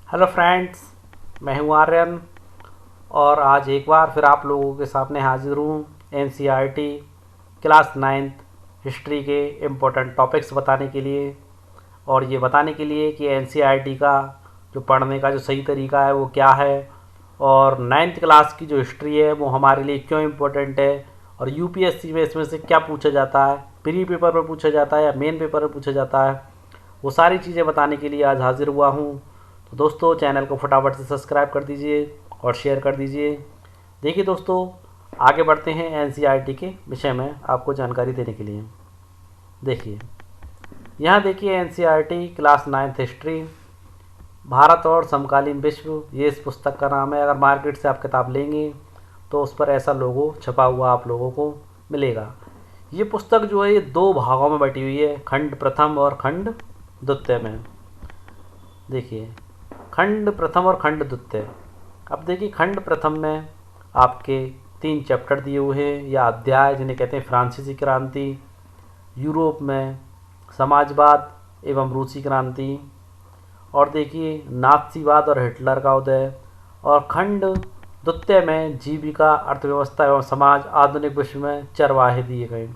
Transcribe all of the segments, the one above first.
Hello friends, मैं हूं आर्यन और आज एक बार फिर आप लोगों के सामने हाजिर हूं एनसीईआरटी क्लास 9th हिस्ट्री के इम्पोर्टेंट टॉपिक्स बताने के लिए। और ये बताने के लिए कि एनसीईआरटी का जो पढ़ने का जो सही तरीका है वो क्या है, और 9th क्लास की जो हिस्ट्री है वो हमारे लिए क्यों इम्पोर्टेंट है, और यूपीएससी में इसमें से क्या पूछा जाता है, प्री पेपर में पूछा जाता है या मेन पेपर में पूछा जाता है, वो सारी चीज़ें बताने के लिए आज हाजिर हुआ हूँ। तो दोस्तों, चैनल को फटाफट से सब्सक्राइब कर दीजिए और शेयर कर दीजिए। देखिए दोस्तों, आगे बढ़ते हैं एनसीईआरटी के विषय में आपको जानकारी देने के लिए। देखिए, यहाँ देखिए NCERT class 9th history, Bharat और समकालीन विश्व, ये इस पुस्तक का नाम है। अगर मार्केट से आप किताब लेंगे तो उस पर ऐसा लोगो छपा हुआ आप लोगों को मिलेगा। ये पुस्तक जो है ये दो भागों में बटी हुई है, खंड प्रथम और खंड द्वितीय में। देखिए, खंड प्रथम और खंड द्वितीय। अब देखिए, खंड प्रथम में आपके 3 चैप्टर दिए हुए हैं या अध्याय, जिन्हें कहते हैं फ्रांसीसी क्रांति, यूरोप में समाजवाद एवं रूसी क्रांति, और देखिए नाथसीवाद और हिटलर का उदय। और खंड द्वितीय में जीविका, अर्थव्यवस्था एवं समाज, आधुनिक विश्व में चरवाहे दिए गए।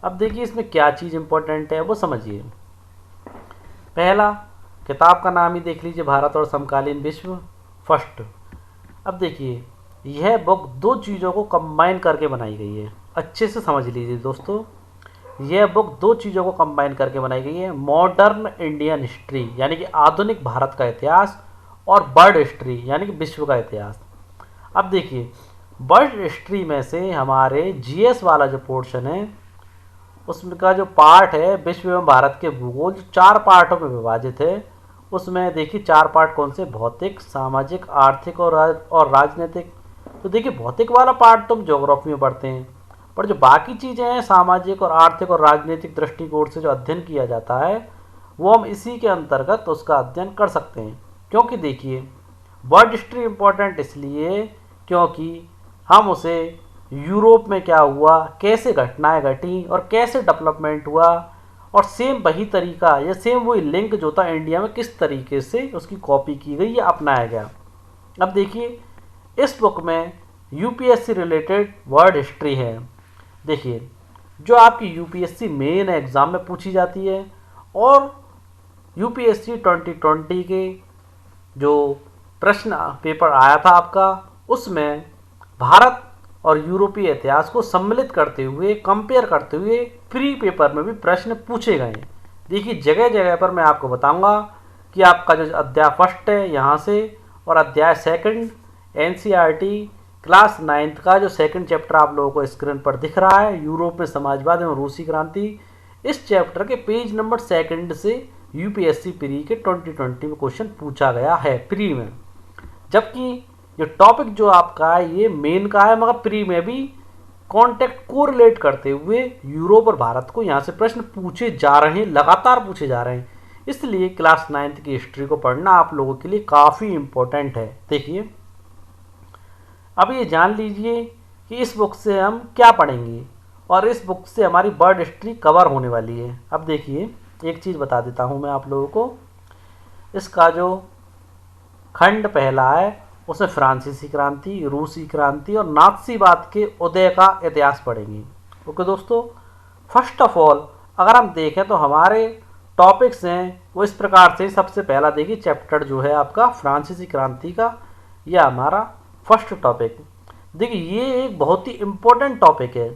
अब देखिए इसमें क्या चीज़ इंपॉर्टेंट है वो समझिए। पहला, किताब का नाम ही देख लीजिए, भारत और समकालीन विश्व फर्स्ट। अब देखिए, यह बुक दो चीज़ों को कंबाइन करके बनाई गई है। अच्छे से समझ लीजिए दोस्तों, यह बुक दो चीज़ों को कंबाइन करके बनाई गई है। मॉडर्न इंडियन हिस्ट्री यानी कि आधुनिक भारत का इतिहास, और वर्ल्ड हिस्ट्री यानी कि विश्व का इतिहास। अब देखिए, वर्ल्ड हिस्ट्री में से हमारे जीएस वाला जो पोर्शन है उसमें का जो पार्ट है विश्व एवं भारत के भूगोल, जो 4 पार्टों में विभाजित है, उसमें देखिए 4 पार्ट कौन से, भौतिक, सामाजिक, आर्थिक और राजनीतिक। तो देखिए, भौतिक वाला पार्ट तो हम ज्योग्राफी में पढ़ते हैं, पर जो बाकी चीज़ें हैं सामाजिक और आर्थिक और राजनीतिक दृष्टिकोण से जो अध्ययन किया जाता है वो हम इसी के अंतर्गत उसका अध्ययन कर सकते हैं। क्योंकि देखिए, वर्ल्ड हिस्ट्री इम्पोर्टेंट इसलिए क्योंकि हम उसे यूरोप में क्या हुआ, कैसे घटनाएं घटी और कैसे डेवलपमेंट हुआ, और सेम वही तरीका या सेम वही लिंक जो था इंडिया में किस तरीके से उसकी कॉपी की गई या अपनाया गया। अब देखिए, इस बुक में यूपीएससी रिलेटेड वर्ल्ड हिस्ट्री है। देखिए, जो आपकी यूपीएससी मेन एग्ज़ाम में पूछी जाती है, और यूपीएससी 2020 के जो प्रश्न पेपर आया था आपका, उसमें भारत और यूरोपीय इतिहास को सम्मिलित करते हुए, कंपेयर करते हुए प्री पेपर में भी प्रश्न पूछे गए हैं। देखिए, जगह जगह पर मैं आपको बताऊंगा कि आपका जो अध्याय फर्स्ट है यहाँ से, और अध्याय सेकंड एनसीईआरटी क्लास 9th का जो सेकंड चैप्टर आप लोगों को स्क्रीन पर दिख रहा है, यूरोप में समाजवाद एवं रूसी क्रांति, इस चैप्टर के पेज नंबर सेकंड से यूपीएससी प्री के 2020 में क्वेश्चन पूछा गया है प्री में। जबकि ये टॉपिक जो आपका है ये मेन का है, मगर प्री में भी कॉन्टेक्ट को रिलेट करते हुए यूरोप और भारत को यहाँ से प्रश्न पूछे जा रहे हैं, लगातार पूछे जा रहे हैं। इसलिए क्लास 9th की हिस्ट्री को पढ़ना आप लोगों के लिए काफ़ी इम्पोर्टेंट है। देखिए, अब ये जान लीजिए कि इस बुक से हम क्या पढ़ेंगे, और इस बुक से हमारी वर्ल्ड हिस्ट्री कवर होने वाली है। अब देखिए, एक चीज़ बता देता हूँ मैं आप लोगों को, इसका जो खंड पहला है उसमें फ्रांसीसी क्रांति, रूसी क्रांति और नाथसीवाद के उदय का इतिहास पढ़ेंगे। ओके दोस्तों, फर्स्ट ऑफ ऑल अगर हम देखें तो हमारे टॉपिक्स हैं वो इस प्रकार से। सबसे पहला देखिए, चैप्टर जो है आपका फ्रांसीसी क्रांति का, यह हमारा फर्स्ट टॉपिक। देखिए, ये एक बहुत ही इम्पोर्टेंट टॉपिक है।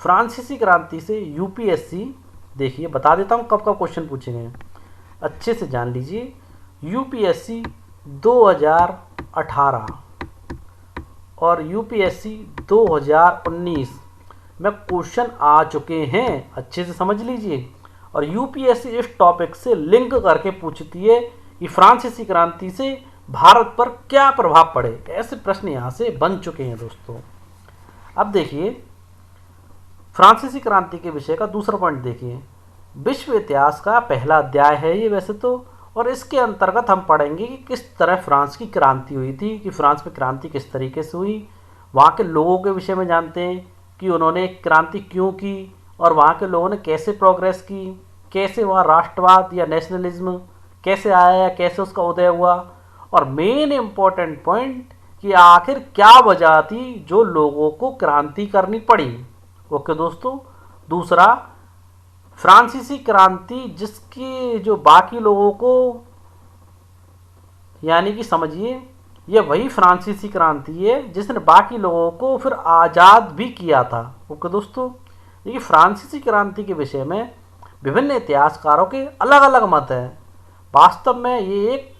फ्रांसीसी क्रांति से यूपीएससी, देखिए बता देता हूँ कब कब क्वेश्चन पूछेंगे, अच्छे से जान लीजिए। यूपीएससी 2018 और यूपीएससी 2019 में क्वेश्चन आ चुके हैं, अच्छे से समझ लीजिए। और यूपीएससी इस टॉपिक से लिंक करके पूछती है कि फ्रांसीसी क्रांति से भारत पर क्या प्रभाव पड़े, ऐसे प्रश्न यहाँ से बन चुके हैं दोस्तों। अब देखिए, फ्रांसीसी क्रांति के विषय का दूसरा पॉइंट देखिए, विश्व इतिहास का पहला अध्याय है ये वैसे तो, और इसके अंतर्गत हम पढ़ेंगे कि किस तरह फ्रांस की क्रांति हुई थी, कि फ्रांस में क्रांति किस तरीके से हुई, वहाँ के लोगों के विषय में जानते हैं कि उन्होंने क्रांति क्यों की, और वहाँ के लोगों ने कैसे प्रोग्रेस की, कैसे वहाँ राष्ट्रवाद या नेशनलिज्म कैसे आया या कैसे उसका उदय हुआ, और मेन इंपॉर्टेंट पॉइंट कि आखिर क्या वजह थी जो लोगों को क्रांति करनी पड़ी। ओके दोस्तों। दूसरा, फ्रांसीसी क्रांति जिसकी जो बाकी लोगों को, यानी कि समझिए ये वही फ्रांसीसी क्रांति है जिसने बाकी लोगों को फिर आज़ाद भी किया था। ओके दोस्तों। देखिए फ्रांसीसी क्रांति के विषय में विभिन्न इतिहासकारों के अलग अलग मत हैं। वास्तव में ये एक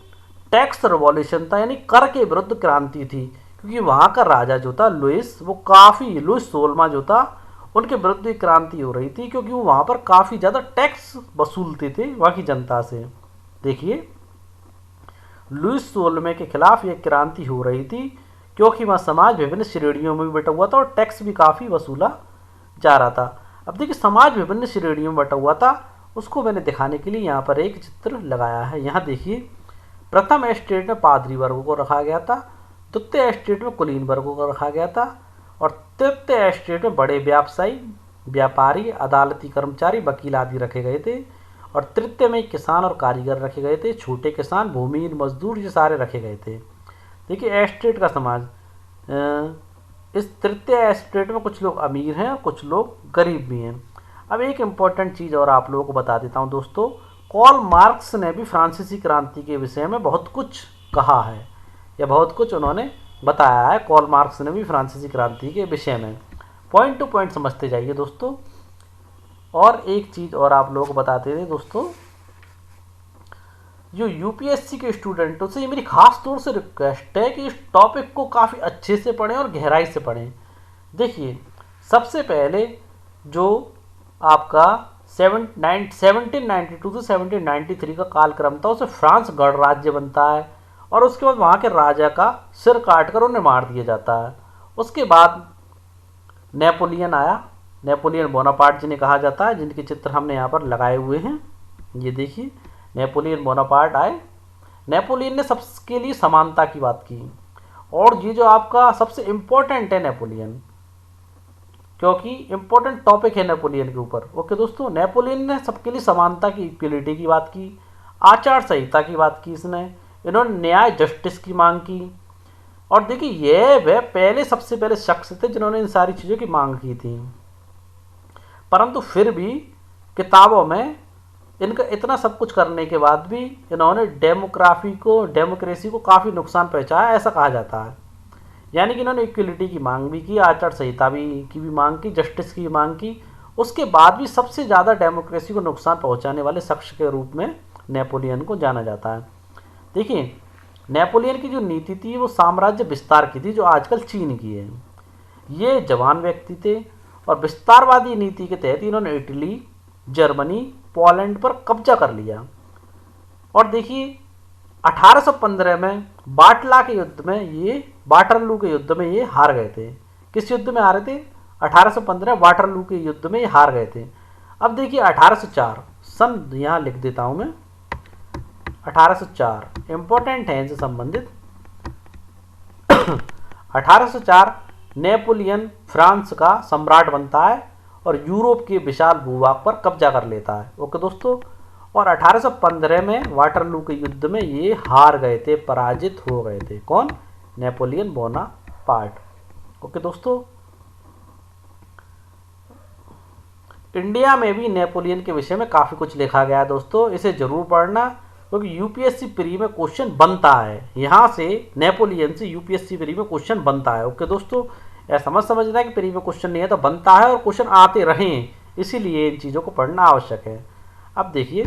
टैक्स रिवॉल्यूशन था, यानी कर के विरुद्ध क्रांति थी, क्योंकि वहाँ का राजा जो था लुइस 16वां जो था, उनके विरुद्ध एक क्रांति हो रही थी, क्योंकि वो वहाँ पर काफ़ी ज़्यादा टैक्स वसूलते थे वहाँ की जनता से। देखिए लुइस 16वें के खिलाफ ये क्रांति हो रही थी, क्योंकि वह समाज विभिन्न श्रेणियों में भी बटा हुआ था और टैक्स भी काफ़ी वसूला जा रहा था। अब देखिए समाज विभिन्न श्रेणियों में बटा हुआ था, उसको मैंने दिखाने के लिए यहाँ पर एक चित्र लगाया है। यहाँ देखिए प्रथम एस्टेट में पादरी वर्गों को रखा गया था, द्वितीय एस्टेट में कुलीन वर्गों को रखा गया था, और तृतीय एस्टेट में बड़े व्यवसायी, व्यापारी, अदालती कर्मचारी, वकील आदि रखे गए थे, और तृतीय में किसान और कारीगर रखे गए थे, छोटे किसान, भूमिहीन मजदूर, ये सारे रखे गए थे। देखिए एस्टेट का समाज, इस तृतीय एस्टेट में कुछ लोग अमीर हैं और कुछ लोग गरीब भी हैं। अब एक इम्पॉर्टेंट चीज़ और आप लोगों को बता देता हूँ दोस्तों, कार्ल मार्क्स ने भी फ्रांसीसी क्रांति के विषय में बहुत कुछ कहा है, या बहुत कुछ उन्होंने बताया है। कार्ल मार्क्स ने भी फ्रांसीसी क्रांति के विषय में पॉइंट टू पॉइंट समझते जाइए दोस्तों। और एक चीज़ और आप लोगों को बताते थे दोस्तों, जो यूपीएससी के स्टूडेंटों से ये मेरी खास तौर से रिक्वेस्ट है कि इस टॉपिक को काफ़ी अच्छे से पढ़ें और गहराई से पढ़ें। देखिए सबसे पहले जो आपका 1792 से 1793 का कालक्रम था, उसे फ्रांस गणराज्य बनता है, और उसके बाद वहाँ के राजा का सिर काट कर उन्हें मार दिया जाता है। उसके बाद नेपोलियन आया, नेपोलियन बोनापार्ट जिन्हें कहा जाता है, जिनके चित्र हमने यहाँ पर लगाए हुए हैं। ये देखिए नेपोलियन बोनापार्ट आए। नेपोलियन ने सबके लिए समानता की बात की, और ये जो आपका सबसे इम्पोर्टेंट है नेपोलियन, क्योंकि इम्पोर्टेंट टॉपिक है नेपोलियन के ऊपर। ओके दोस्तों, नेपोलियन ने सबके लिए समानता की, इक्वलिटी की बात की, आचार संहिता की बात की, इन्होंने न्याय जस्टिस की मांग की। और देखिए ये वह सबसे पहले शख्स थे जिन्होंने इन सारी चीज़ों की मांग की थी, परंतु फिर भी किताबों में इनका इतना सब कुछ करने के बाद भी इन्होंने डेमोक्रेसी को काफ़ी नुकसान पहुंचाया, ऐसा कहा जाता है। यानी कि इन्होंने इक्वलिटी की मांग भी की, आचार संहिता की भी मांग की, जस्टिस की भी मांग की, उसके बाद भी सबसे ज़्यादा डेमोक्रेसी को नुकसान पहुंचाने वाले शख्स के रूप में नेपोलियन को जाना जाता है। देखिए नेपोलियन की जो नीति थी वो साम्राज्य विस्तार की थी, जो आजकल चीन की है। ये जवान व्यक्ति थे और विस्तारवादी नीति के तहत इन्होंने इटली, जर्मनी, पोलैंड पर कब्जा कर लिया। और देखिए 1815 में वाटरलू के युद्ध में ये हार गए थे। किस युद्ध में हारे थे? 1815 वाटरलू के युद्ध में ये हार गए थे। अब देखिए 1804 सन यहाँ लिख देता हूँ मैं, 1804 इम्पोर्टेंट है इनसे संबंधित। 1804 नेपोलियन फ्रांस का सम्राट बनता है और यूरोप के विशाल भूभाग पर कब्जा कर लेता है। ओके दोस्तों, और 1815 में वाटरलू के युद्ध में ये हार गए थे, पराजित हो गए थे। कौन? Napoleon Bonaparte. ओके दोस्तों, इंडिया में भी नेपोलियन के विषय में काफ़ी कुछ लिखा गया है दोस्तों, इसे जरूर पढ़ना, क्योंकि यूपीएससी प्री में क्वेश्चन बनता है। यहाँ से नेपोलियन से यूपीएससी प्री में क्वेश्चन बनता है। ओके दोस्तों, ऐसा समझना है कि प्री में क्वेश्चन नहीं है, तो बनता है और क्वेश्चन आते रहें, इसीलिए इन चीज़ों को पढ़ना आवश्यक है। अब देखिए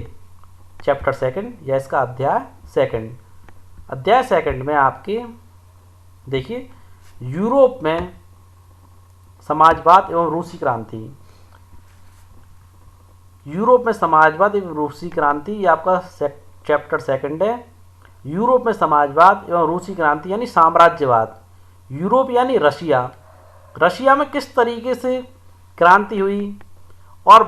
चैप्टर 2 या इसका अध्याय 2। अध्याय 2 में आपके देखिए यूरोप में समाजवाद एवं रूसी क्रांति। यूरोप में समाजवाद एवं रूसी क्रांति, ये आपका चैप्टर 2 है। यूरोप में समाजवाद एवं रूसी क्रांति यानी साम्राज्यवाद। यूरोप यानी रशिया। रशिया में किस तरीके से क्रांति हुई, और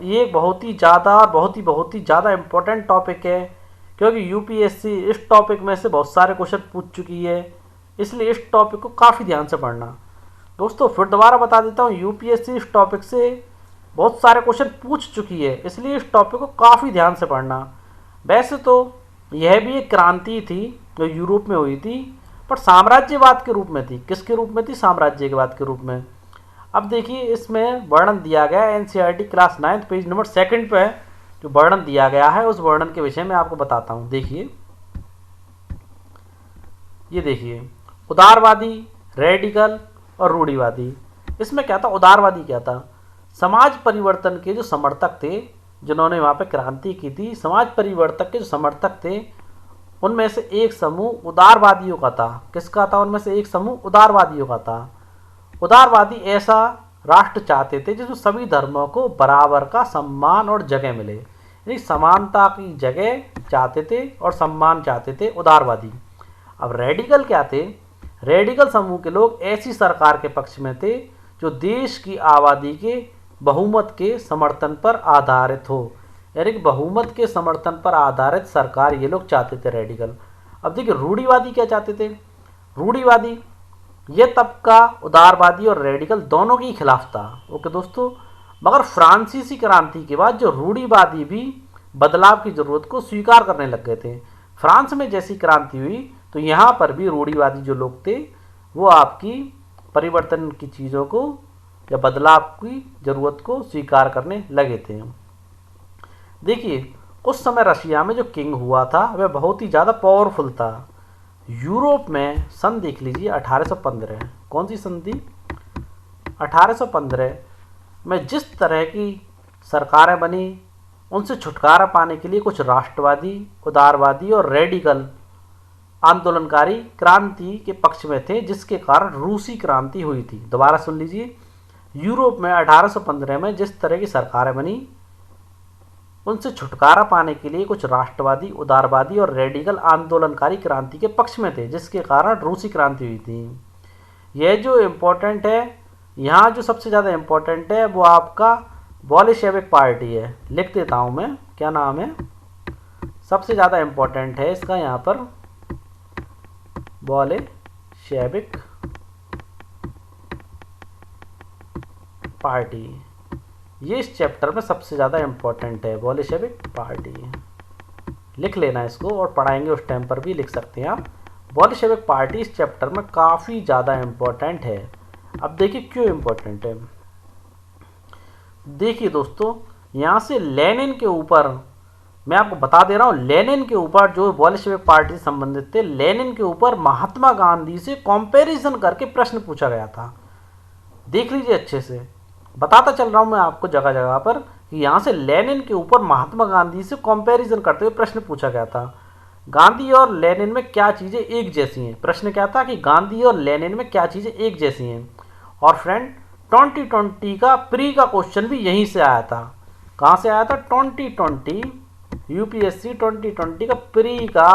ये बहुत ही ज़्यादा इम्पोर्टेंट टॉपिक है, क्योंकि यूपीएससी इस टॉपिक में से बहुत सारे क्वेश्चन पूछ चुकी है, इसलिए इस टॉपिक को काफ़ी ध्यान से पढ़ना। दोस्तों फिर दोबारा बता देता हूँ, यूपीएससी इस टॉपिक से बहुत सारे क्वेश्चन पूछ चुकी है, इसलिए इस टॉपिक को काफ़ी ध्यान से पढ़ना। वैसे तो यह भी एक क्रांति थी जो यूरोप में हुई थी, पर साम्राज्यवाद के रूप में थी। किसके रूप में थी? साम्राज्यवाद के रूप में। अब देखिए इसमें वर्णन दिया गया है एनसीईआरटी क्लास 9 पेज नंबर 2 पे जो वर्णन दिया गया है उस वर्णन के विषय में आपको बताता हूँ। देखिए ये देखिए, उदारवादी, रेडिकल और रूढ़िवादी। इसमें क्या था? उदारवादी क्या था? समाज परिवर्तन के जो समर्थक थे, जिन्होंने वहाँ पे क्रांति की थी, समाज परिवर्तक के जो समर्थक थे, उनमें से एक समूह उदारवादियों का था। किसका था? उनमें से एक समूह उदारवादियों का था। उदारवादी ऐसा राष्ट्र चाहते थे जिसमें सभी धर्मों को बराबर का सम्मान और जगह मिले, यानी समानता की जगह चाहते थे और सम्मान चाहते थे उदारवादी। अब रेडिकल क्या थे? रेडिकल समूह के लोग ऐसी सरकार के पक्ष में थे जो देश की आबादी के बहुमत के समर्थन पर आधारित हो, यानी कि बहुमत के समर्थन पर आधारित सरकार ये लोग चाहते थे, रेडिकल। अब देखिए रूढ़िवादी क्या चाहते थे? रूढ़िवादी ये तबका उदारवादी और रेडिकल दोनों के खिलाफ था। ओके दोस्तों, मगर फ्रांसीसी क्रांति के बाद जो रूढ़िवादी भी बदलाव की जरूरत को स्वीकार करने लग गए थे। फ्रांस में जैसी क्रांति हुई तो यहाँ पर भी रूढ़िवादी जो लोग थे वो आपकी परिवर्तन की चीज़ों को या बदलाव की ज़रूरत को स्वीकार करने लगे थे। देखिए उस समय रशिया में जो किंग हुआ था वह बहुत ही ज़्यादा पावरफुल था। यूरोप में सन देख लीजिए 1815, कौन सी सन थी? 1815 में जिस तरह की सरकारें बनी उनसे छुटकारा पाने के लिए कुछ राष्ट्रवादी, उदारवादी और रेडिकल आंदोलनकारी क्रांति के पक्ष में थे, जिसके कारण रूसी क्रांति हुई थी। दोबारा सुन लीजिए, यूरोप में 1815 में जिस तरह की सरकारें बनी उनसे छुटकारा पाने के लिए कुछ राष्ट्रवादी, उदारवादी और रेडिकल आंदोलनकारी क्रांति के पक्ष में थे, जिसके कारण रूसी क्रांति हुई थी। यह जो इम्पोर्टेंट है, यहाँ जो सबसे ज़्यादा इम्पोर्टेंट है वो आपका बोल्शेविक पार्टी है। लिख देता हूँ मैं, क्या नाम है? सबसे ज़्यादा इम्पोर्टेंट है इसका यहाँ पर बोल्शेविक पार्टी। ये इस चैप्टर में सबसे ज़्यादा इम्पोर्टेंट है, बोल्शेविक पार्टी। लिख लेना इसको, और पढ़ाएंगे उस टाइम पर भी लिख सकते हैं आप। बोल्शेविक पार्टी इस चैप्टर में काफ़ी ज़्यादा इम्पोर्टेंट है। अब देखिए क्यों इम्पोर्टेंट है। देखिए दोस्तों, यहाँ से लेनिन के ऊपर मैं आपको बता दे रहा हूँ, लेनिन के ऊपर जो बोल्शेविक पार्टी से संबंधित थे, लेनिन के ऊपर महात्मा गांधी से कंपैरिजन करके प्रश्न पूछा गया था। देख लीजिए अच्छे से, बताता चल रहा हूँ मैं आपको जगह जगह पर कि यहाँ से लेनिन के ऊपर महात्मा गांधी से कंपैरिजन करते हुए प्रश्न पूछा गया था। गांधी और लेनिन में क्या चीज़ें एक जैसी हैं? प्रश्न क्या था कि गांधी और लेनिन में क्या चीज़ें एक जैसी हैं। और फ्रेंड 2020 का प्री का क्वेश्चन भी यहीं से आया था। कहाँ से आया था? 2020 यूपीएससी 2020 का प्री का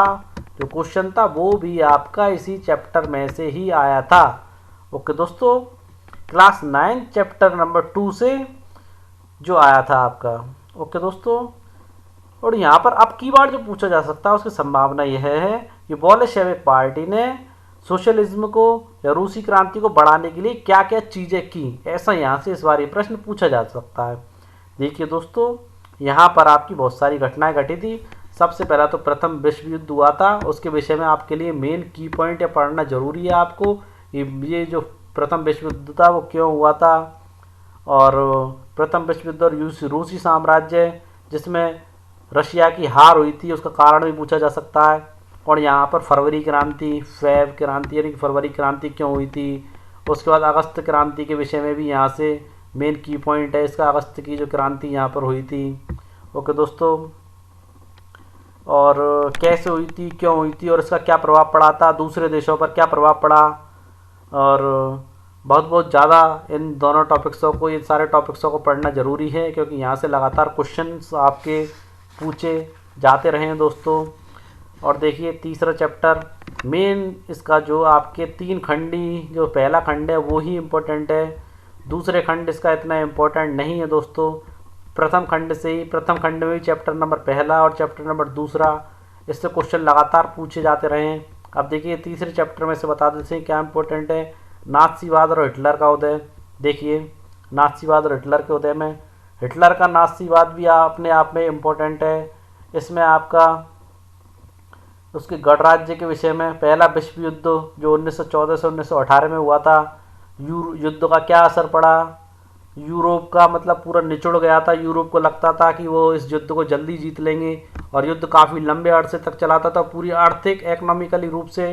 जो क्वेश्चन था वो भी आपका इसी चैप्टर में से ही आया था। ओके दोस्तों, क्लास 9 चैप्टर नंबर 2 से जो आया था आपका। ओके दोस्तों, और यहाँ पर अब की बार जो पूछा जा सकता है उसकी संभावना यह है कि बोल्शेविक पार्टी ने सोशलिज्म को या रूसी क्रांति को बढ़ाने के लिए क्या क्या चीज़ें की, ऐसा यहाँ से इस बार ये प्रश्न पूछा जा सकता है। देखिए दोस्तों, यहाँ पर आपकी बहुत सारी घटनाएं घटी थी। सबसे पहला तो प्रथम विश्व युद्ध हुआ था, उसके विषय में आपके लिए मेन की पॉइंट या पढ़ना जरूरी है आपको। ये जो प्रथम विश्व युद्ध था वो क्यों हुआ था, और प्रथम विश्व युद्ध और रूसी साम्राज्य जिसमें रशिया की हार हुई थी उसका कारण भी पूछा जा सकता है। और यहाँ पर फरवरी क्रांति, फैब क्रांति यानी कि फरवरी क्रांति क्यों हुई थी। उसके बाद अगस्त क्रांति के विषय में भी यहाँ से मेन की पॉइंट है इसका, अगस्त की जो क्रांति यहाँ पर हुई थी। ओके दोस्तों, और कैसे हुई थी, क्यों हुई थी, और इसका क्या प्रभाव पड़ा था, दूसरे देशों पर क्या प्रभाव पड़ा। और बहुत ज़्यादा इन दोनों टॉपिक्सों को, इन सारे टॉपिक्सों को पढ़ना ज़रूरी है, क्योंकि यहाँ से लगातार क्वेश्चंस आपके पूछे जाते रहे हैं दोस्तों। और देखिए तीसरा चैप्टर मेन इसका जो आपके 3 खंडी, जो पहला खंड है वो ही इम्पोर्टेंट है, दूसरे खंड इसका इतना इम्पोर्टेंट नहीं है दोस्तों। प्रथम खंड से ही, प्रथम खंड में भी चैप्टर नंबर पहला और चैप्टर नंबर दूसरा, इससे क्वेश्चन लगातार पूछे जाते रहे हैं। अब देखिए तीसरे चैप्टर में से बता देते हैं क्या इम्पोर्टेंट है। नाज़ीवाद और हिटलर का उदय। देखिए नाज़ीवाद और हिटलर के उदय में, हिटलर का नाज़ीवाद भी अपने आप में इम्पोर्टेंट है। इसमें आपका उसके गणराज्य के विषय में, पहला विश्व युद्ध जो 1914 से 1918 में हुआ था, युद्ध का क्या असर पड़ा, यूरोप का मतलब पूरा निचुड़ गया था, यूरोप को लगता था कि वो इस युद्ध को जल्दी जीत लेंगे और युद्ध काफ़ी लंबे अरसे तक चलाता था, पूरी आर्थिक इकोनॉमिकली रूप से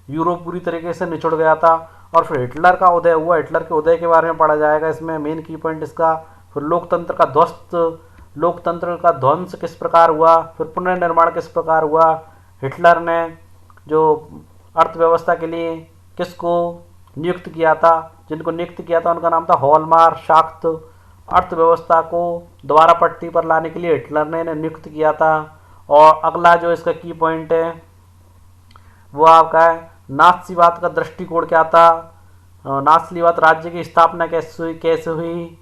यूरोप पूरी तरीके से निचुड़ गया था। और फिर हिटलर का उदय हुआ, हिटलर के उदय के बारे में पढ़ा जाएगा इसमें, मेन की पॉइंट इसका। फिर लोकतंत्र का ध्वंस किस प्रकार हुआ, फिर पुनर्निर्माण किस प्रकार हुआ, हिटलर ने जो अर्थव्यवस्था के लिए किसको नियुक्त किया था, जिनको नियुक्त किया था उनका नाम था हॉलमार शाख्त। अर्थव्यवस्था को दोबारा पटरी पर लाने के लिए हिटलर ने नियुक्त किया था। और अगला जो इसका की पॉइंट है वो आपका है नात्सीवाद का दृष्टिकोण क्या था, नात्सीवाद राज्य की स्थापना कैसे हुई,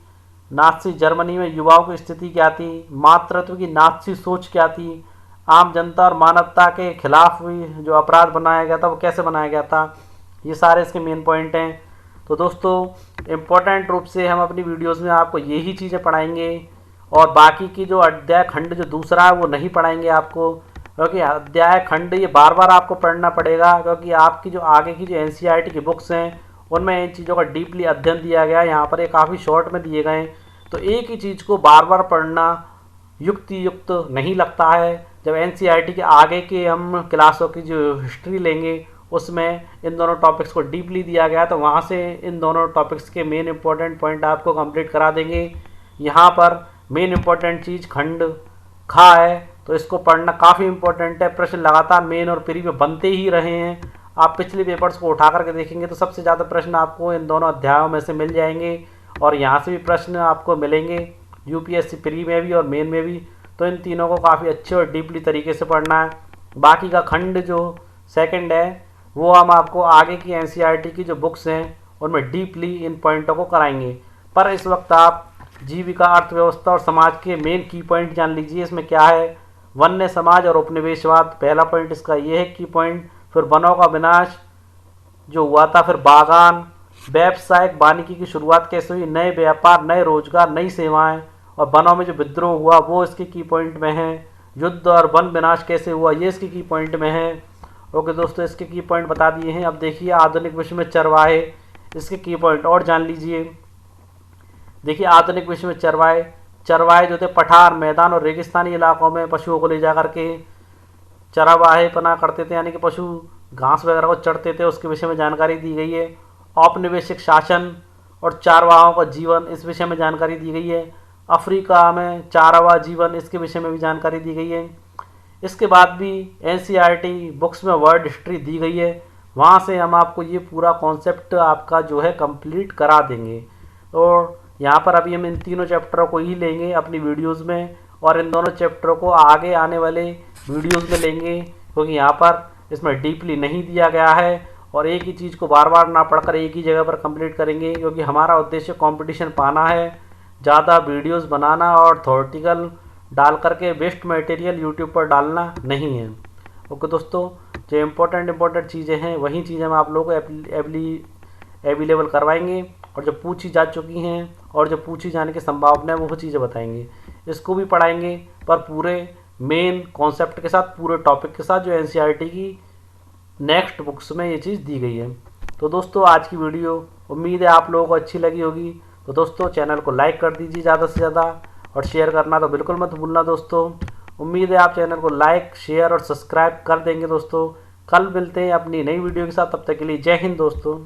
नात्सी जर्मनी में युवाओं की स्थिति क्या थी, मातृत्व की नात्सी सोच क्या थी, आम जनता और मानवता के खिलाफ हुई जो अपराध बनाया गया था वो कैसे बनाया गया था। ये सारे इसके मेन पॉइंट हैं। तो दोस्तों इम्पोर्टेंट रूप से हम अपनी वीडियोस में आपको यही चीज़ें पढ़ाएंगे और बाकी की जो अध्याय खंड जो दूसरा है वो नहीं पढ़ाएंगे आपको, क्योंकि अध्याय खंड ये बार बार आपको पढ़ना पड़ेगा, क्योंकि आपकी जो आगे की जो एनसीईआरटी की बुक्स हैं उनमें इन चीज़ों का डीपली अध्ययन दिया गया है। यहाँ पर ये काफ़ी शॉर्ट में दिए गए हैं, तो एक ही चीज़ को बार बार पढ़ना युक्त नहीं लगता है। जब एनसीईआरटी के आगे के हम क्लासों की जो हिस्ट्री लेंगे उसमें इन दोनों टॉपिक्स को डीपली दिया गया, तो वहाँ से इन दोनों टॉपिक्स के मेन इंपॉर्टेंट पॉइंट आपको कंप्लीट करा देंगे। यहाँ पर मेन इंपॉर्टेंट चीज़ खंड खा है, तो इसको पढ़ना काफ़ी इंपॉर्टेंट है। प्रश्न लगातार मेन और प्री में बनते ही रहे हैं। आप पिछले पेपर्स को उठा करके देखेंगे तो सबसे ज़्यादा प्रश्न आपको इन दोनों अध्यायों में से मिल जाएंगे और यहाँ से भी प्रश्न आपको मिलेंगे, यूपीएससी प्री में भी और मेन में भी। तो इन तीनों को काफ़ी अच्छे और डीपली तरीके से पढ़ना है। बाकी का खंड जो सेकंड है वो हम आपको आगे की एनसीईआरटी की जो बुक्स हैं उनमें डीपली इन पॉइंटों को कराएंगे। पर इस वक्त आप जीविका, अर्थव्यवस्था और समाज के मेन की पॉइंट जान लीजिए। इसमें क्या है, वन्य समाज और उपनिवेशवाद, पहला पॉइंट इसका ये है की पॉइंट। फिर वनों का विनाश जो हुआ था, फिर बागान, व्यावसायिक वानिकी की शुरुआत कैसे हुई, नए व्यापार, नए रोजगार, नई सेवाएं और वनों में जो विद्रोह हुआ वो इसके की पॉइंट में है। युद्ध और वन विनाश कैसे हुआ ये इसके की पॉइंट में है। ओके दोस्तों, इसके की पॉइंट बता दिए हैं। अब देखिए आधुनिक विश्व में चरवाहे, इसके की पॉइंट और जान लीजिए। देखिए आधुनिक विश्व में चरवाहे जो थे पठार, मैदान और रेगिस्तानी इलाकों में पशुओं को ले जा करके चरवाहे पना करते थे, यानी कि पशु घास वगैरह को चढ़ते थे, उसके विषय में जानकारी दी गई है। औपनिवेशिक शासन और चारवाहों का जीवन, इस विषय में जानकारी दी गई है। अफ्रीका में चारवाह जीवन, इसके विषय में भी जानकारी दी गई है। इसके बाद भी एनसीईआरटी बुक्स में वर्ल्ड हिस्ट्री दी गई है, वहाँ से हम आपको ये पूरा कॉन्सेप्ट आपका जो है कंप्लीट करा देंगे। और यहाँ पर अभी हम इन तीनों चैप्टरों को ही लेंगे अपनी वीडियोस में और इन दोनों चैप्टरों को आगे आने वाले वीडियोस में लेंगे, क्योंकि यहाँ पर इसमें डीपली नहीं दिया गया है और एक ही चीज़ को बार बार ना पढ़कर एक ही जगह पर कंप्लीट करेंगे, क्योंकि हमारा उद्देश्य कंपटीशन पाना है, ज़्यादा वीडियोस बनाना और थ्योरेटिकल डाल करके वेस्ट मटेरियल यूट्यूब पर डालना नहीं है। ओके दोस्तों, जो इम्पोर्टेंट चीज़ें हैं वही चीज़ें हम आप लोगों को अवेलेबल करवाएंगे और जो पूछी जा चुकी हैं और जो पूछी जाने की संभावना है वो चीज़ें बताएंगे। इसको भी पढ़ाएंगे पर पूरे मेन कॉन्सेप्ट के साथ, पूरे टॉपिक के साथ जो एनसीईआरटी की नेक्स्ट बुक्स में ये चीज़ दी गई है। तो दोस्तों आज की वीडियो उम्मीद है आप लोगों को अच्छी लगी होगी। तो दोस्तों चैनल को लाइक कर दीजिए ज़्यादा से ज़्यादा और शेयर करना तो बिल्कुल मत भूलना दोस्तों। उम्मीद है आप चैनल को लाइक, शेयर और सब्सक्राइब कर देंगे दोस्तों। कल मिलते हैं अपनी नई वीडियो के साथ, तब तक के लिए जय हिंद दोस्तों।